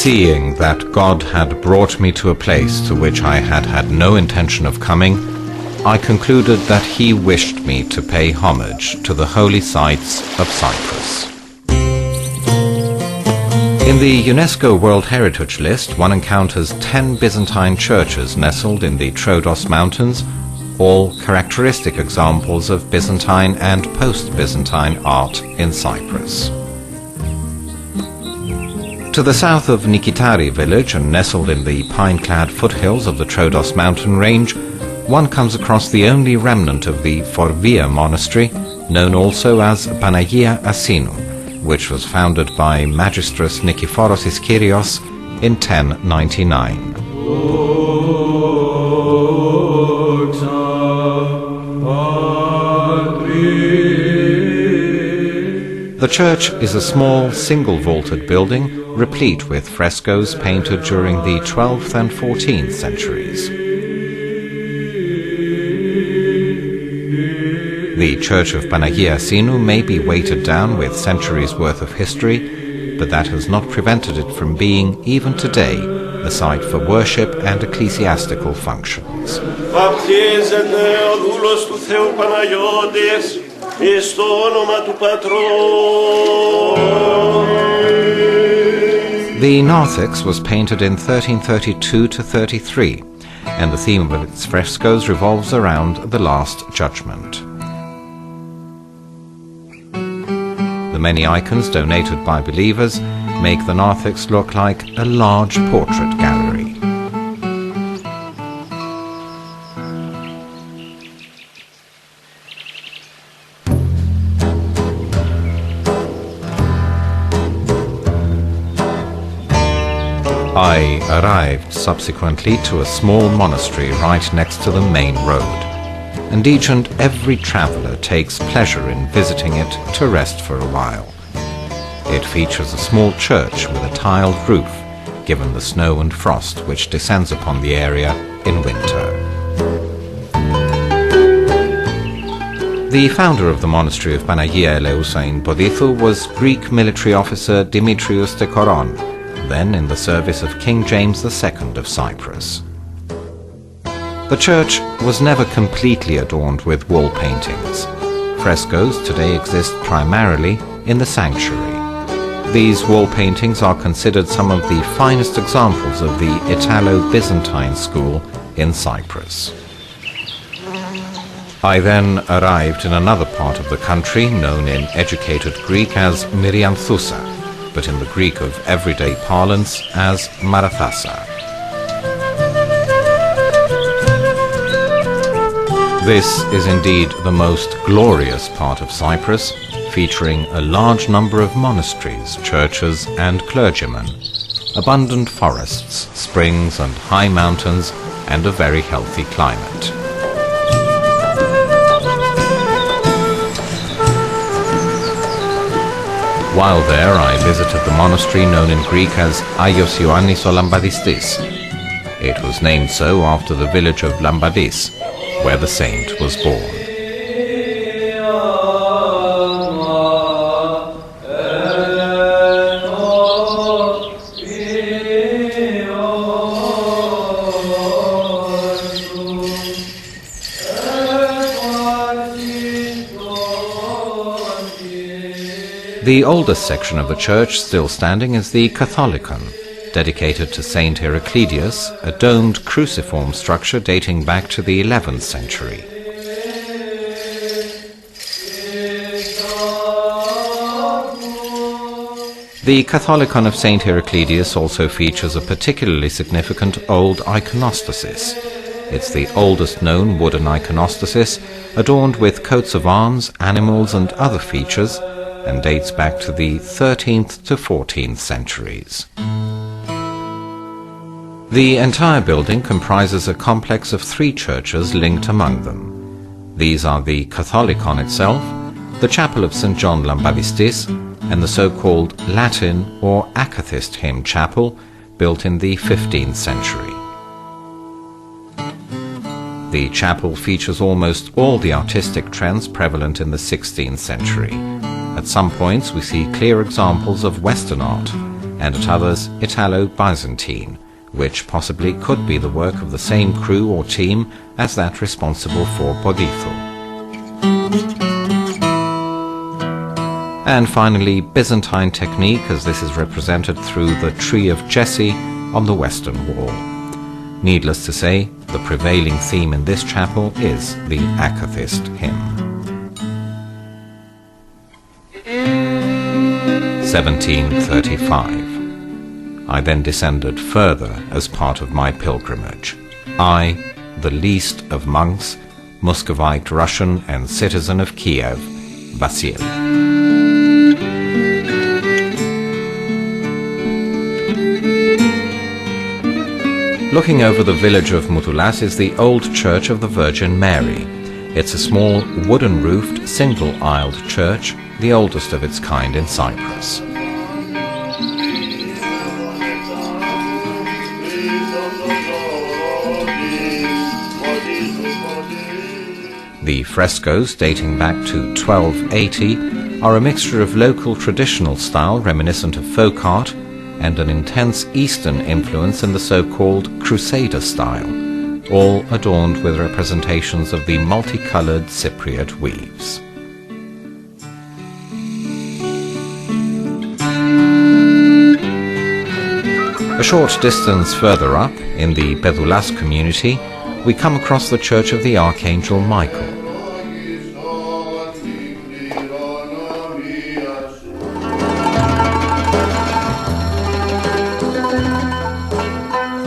Seeing that God had brought me to a place to which I had had no intention of coming, I concluded that He wished me to pay homage to the holy sites of Cyprus. In the UNESCO World Heritage List, one encounters 10 Byzantine churches nestled in the Troodos Mountains, all characteristic examples of Byzantine and post-Byzantine art in Cyprus. To the south of Nikitari village and nestled in the pine-clad foothills of the Troodos mountain range, one comes across the only remnant of the Forvia monastery, known also as Panagia Asinu, which was founded by Magistrus Nikephoros Kyrios in 1099. The church is a small, single-vaulted building, replete with frescoes painted during the 12th and 14th centuries. The Church of Panagia Asinu may be weighted down with centuries' worth of history, but that has not prevented it from being, even today, a site for worship and ecclesiastical functions. The narthex was painted in 1332 to 33, and the theme of its frescoes revolves around the Last Judgment. The many icons donated by believers make the narthex look like a large portrait gallery. I arrived subsequently to a small monastery right next to the main road, and each and every traveller takes pleasure in visiting it to rest for a while. It features a small church with a tiled roof, given the snow and frost which descends upon the area in winter. The founder of the monastery of Panagia Eleusa in Podithou was Greek military officer Dimitrios de Koron, then in the service of King James II of Cyprus. The church was never completely adorned with wall paintings. Frescoes today exist primarily in the sanctuary. These wall paintings are considered some of the finest examples of the Italo-Byzantine school in Cyprus. I then arrived in another part of the country known in educated Greek as Myrianthusa, but in the Greek of everyday parlance as Marathassa. This is indeed the most glorious part of Cyprus, featuring a large number of monasteries, churches and clergymen, abundant forests, springs and high mountains, and a very healthy climate. While there, I visited the monastery known in Greek as Aios Ioannis o Lambadistis. It was named so after the village of Lambadis, where the saint was born. The oldest section of the church still standing is the Catholicon, dedicated to Saint Heraclidius, a domed cruciform structure dating back to the 11th century. The Catholicon of Saint Heraclidius also features a particularly significant old iconostasis. It's the oldest known wooden iconostasis, adorned with coats of arms, animals and other features, and dates back to the 13th to 14th centuries. The entire building comprises a complex of 3 churches linked among them. These are the Catholicon itself, the chapel of St. John Lambadistis, and the so-called Latin or Akathist hymn chapel, built in the 15th century. The chapel features almost all the artistic trends prevalent in the 16th century. At some points we see clear examples of Western art, and at others Italo-Byzantine, which possibly could be the work of the same crew or team as that responsible for Podithu. And finally, Byzantine technique, as this is represented through the Tree of Jesse on the western wall. Needless to say, the prevailing theme in this chapel is the Akathist hymn. 1735. I then descended further as part of my pilgrimage. I, the least of monks, Muscovite Russian and citizen of Kiev, Vasil. Looking over the village of Mutulas is the old church of the Virgin Mary. It's a small, wooden-roofed, single-aisled church, the oldest of its kind in Cyprus. The frescoes, dating back to 1280, are a mixture of local traditional style reminiscent of folk art and an intense Eastern influence in the so-called Crusader style, all adorned with representations of the multicolored Cypriot weaves. A short distance further up, in the Pedoulas community, we come across the Church of the Archangel Michael.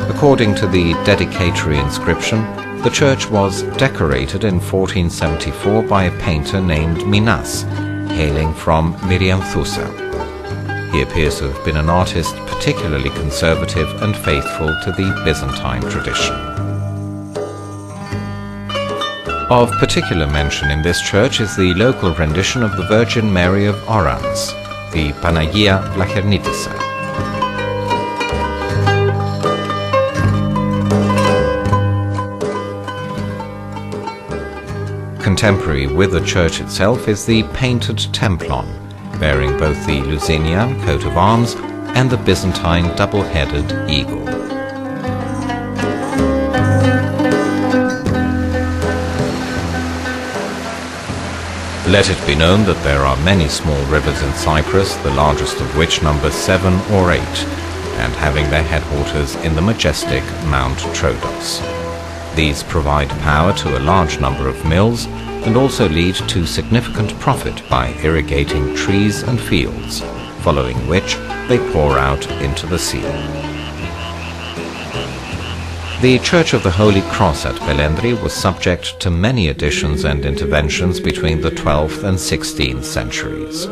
According to the dedicatory inscription, the church was decorated in 1474 by a painter named Minas, hailing from Miriamthusa. He appears to have been an artist particularly conservative and faithful to the Byzantine tradition. Of particular mention in this church is the local rendition of the Virgin Mary of Orans, the Panagia Vlachernitissa. Contemporary with the church itself is the painted templon, bearing both the Lusinian coat of arms and the Byzantine double-headed eagle. Let it be known that there are many small rivers in Cyprus, the largest of which number 7 or 8, and having their headwaters in the majestic Mount Troodos. These provide power to a large number of mills and also lead to significant profit by irrigating trees and fields, following which they pour out into the sea. The Church of the Holy Cross at Belendri was subject to many additions and interventions between the 12th and 16th centuries.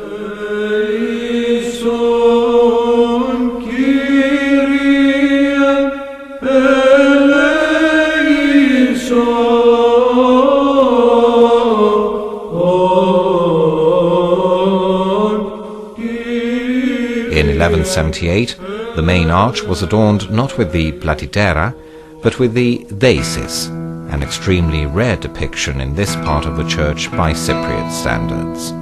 In 1178, the main arch was adorned not with the platitera, but with the deisis, an extremely rare depiction in this part of the church by Cypriot standards.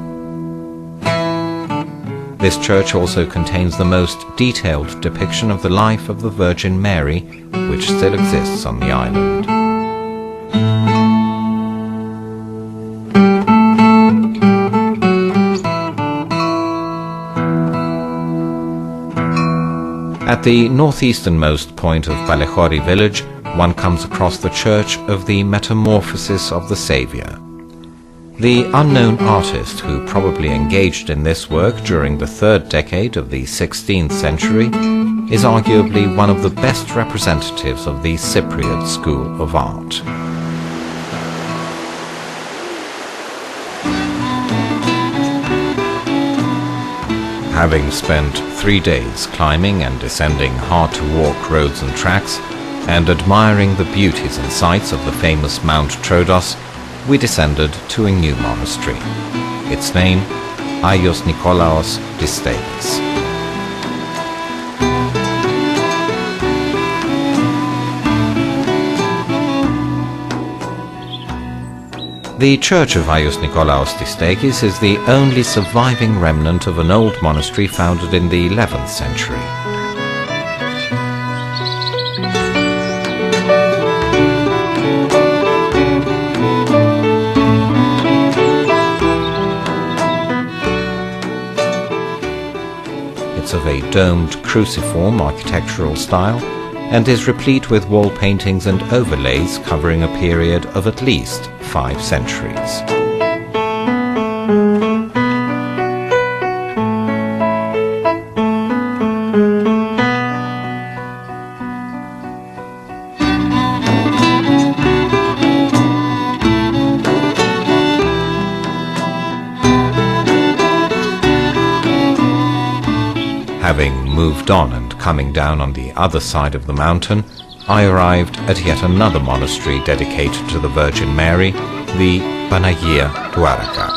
This church also contains the most detailed depiction of the life of the Virgin Mary, which still exists on the island. At the northeasternmost point of Balechori village, one comes across the church of the Metamorphosis of the Saviour. The unknown artist who probably engaged in this work during the 3rd decade of the 16th century is arguably one of the best representatives of the Cypriot school of art. Having spent 3 days climbing and descending hard-to-walk roads and tracks, and admiring the beauties and sights of the famous Mount Troodos, we descended to a new monastery. Its name, Aios Nikolaos Distekis. The church of Aios Nikolaos Distekis is the only surviving remnant of an old monastery founded in the 11th century. a domed cruciform architectural style and is replete with wall paintings and overlays covering a period of at least 5 centuries. Having moved on and coming down on the other side of the mountain, I arrived at yet another monastery dedicated to the Virgin Mary, the Panagia Dwaraka.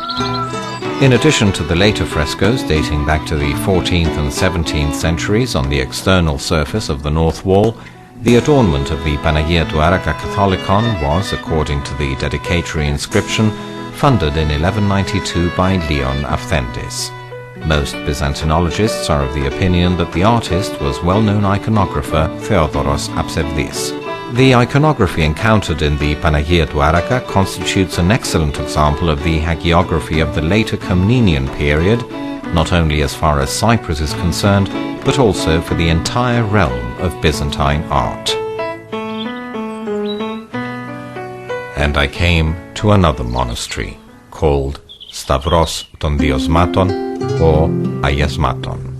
In addition to the later frescoes dating back to the 14th and 17th centuries on the external surface of the north wall, the adornment of the Panagia Dwaraka Catholicon was, according to the dedicatory inscription, funded in 1192 by Leon Afthendis. Most Byzantinologists are of the opinion that the artist was well-known iconographer Theodoros Apsevdis. The iconography encountered in the Panagia Dwaraka constitutes an excellent example of the hagiography of the later Komnenian period, not only as far as Cyprus is concerned, but also for the entire realm of Byzantine art. And I came to another monastery, called Stavros ton Diosmaton, or Ayasmaton.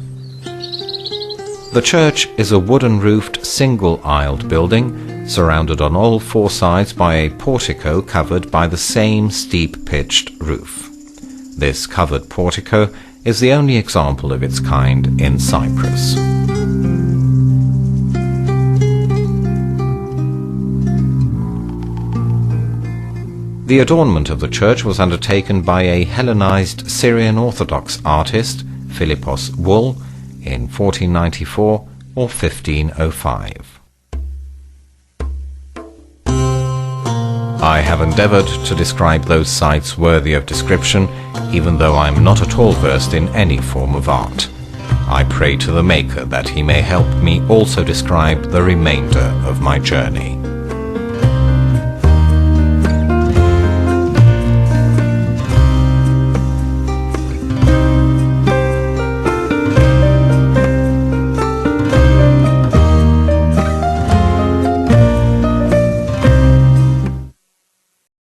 The church is a wooden-roofed, single-aisled building, surrounded on all 4 sides by a portico covered by the same steep-pitched roof. This covered portico is the only example of its kind in Cyprus. The adornment of the church was undertaken by a Hellenized Syrian Orthodox artist, Philippos Wool, in 1494 or 1505. I have endeavored to describe those sites worthy of description, even though I am not at all versed in any form of art. I pray to the Maker that he may help me also describe the remainder of my journey.